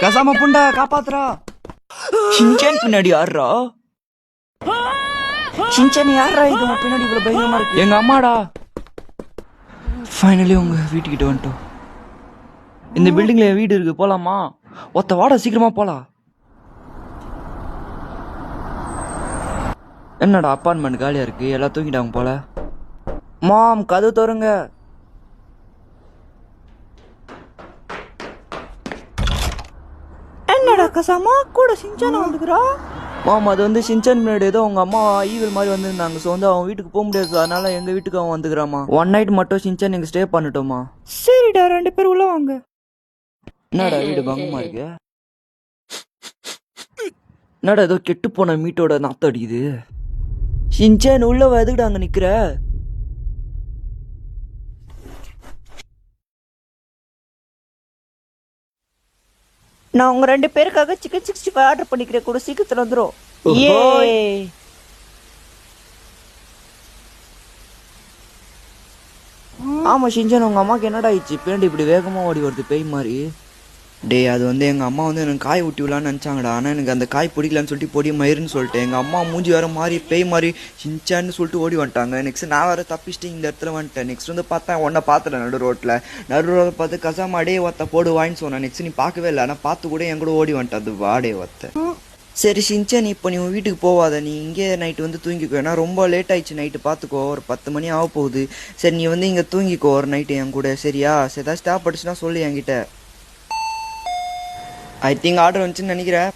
கசாம புண்டா காப்பாத்துறா. Shinchan பின்னாடி யாருடா? Shinchan யாரா இது உன் பின்னாடி இவ்வளவு பயங்கரமா இருக்கு? எங்க அம்மாடா. ஃபைனலி உங்க வீட்டுக்கிட்ட வந்துட்டோம். இந்த பில்டிங்ல என் வீடு இருக்கு, போலாமா? ஒத்த வாடா, சீக்கிரமா போலாம். என்னடா அப்பார்ட்மெண்ட் காலியா இருக்கு, எல்லாம் தூங்கிட்டாங்க போல. மாம் கதவு திறங்க. என்னடா கசாமா கூட ஷின்சான் வந்துக்கிறா? மாம் அது வந்து ஷின்சான் முன்னாடி ஏதோ உங்க அம்மா ஈவில் மாதிரி வந்திருந்தாங்க. ஸோ வந்து அவன் வீட்டுக்கு போக முடியாது, அதனால எங்க வீட்டுக்கு அவன் வந்துக்கிறாமா. ஒன் நைட் மட்டும் ஷின்சான் எங்க ஸ்டே பண்ணிட்டோமா. சரிடா, 2 பேர் உள்ள வாங்க. என்னடா வீடு பங்கமா இருக்கு? என்னடா ஏதோ கெட்டு போன மீட்டோட நாத்தம் அடிக்குது. ஷின்சான் உள்ள எதுக்குடா அங்க நிக்கிற? நான் உங்க 2 பேருக்காக சிக்கன் 65 ஆர்டர் பண்ணிக்கிறேன், கூட சீக்கிரத்துல வந்துரும். ஆமா ஷின்சான், உங்க அம்மாக்கு என்னடா ஆயிடுச்சு? பின்னாடி இப்படி வேகமா ஓடி வருது பேய் மாதிரி. டேய் அது வந்து எங்கள் அம்மா வந்து எனக்கு காய் ஊட்டி விடலான்னு நினச்சாங்கடா. ஆனால் எனக்கு அந்த காய் பிடிக்கலான்னு சொல்லிட்டு பொடி மயிருன்னு சொல்லிட்டு எங்கள் அம்மா மூஞ்சி வேறு மாதிரி பேய் மாதிரி ஷின்சான்னு சொல்லிட்டு ஓடி வந்துட்டாங்க. நெக்ஸ்ட் நான் வேறு தப்பிச்சுட்டு இந்த இடத்துல வந்துட்டேன். நெக்ஸ்ட் வந்து பார்த்தா ஒன்றை பார்த்துட்டேன் நடு ரோட்டில் பார்த்து கசாமாடே ஒத்த போடு வாங்கின்னு சொன்னேன். நெக்ஸ்ட் நீ பார்க்கவே இல்லை, ஆனால் பார்த்து கூட என் கூட ஓடி வந்துட்டேன் அது வாடே ஒத்த. சரி ஷின்சான், இப்போ நீ உன் வீட்டுக்கு போவாத, நீ இங்கே நைட்டு வந்து தூங்கிக்கோ. ஏன்னா ரொம்ப லேட் ஆயிடுச்சு, நைட்டு பார்த்துக்கோ, ஒரு 10 மணி ஆக போகுது. சரி நீ வந்து இங்கே தூங்கிக்கோ ஒரு நைட்டு என் கூட, சரியா? சரி ஏதாவது ஸ்டாப் அடிச்சுன்னா சொல்லு என்கிட்ட. ஐ திங்க் ஆர்டர் வந்துச்சுன்னு நினைக்கிறேன்.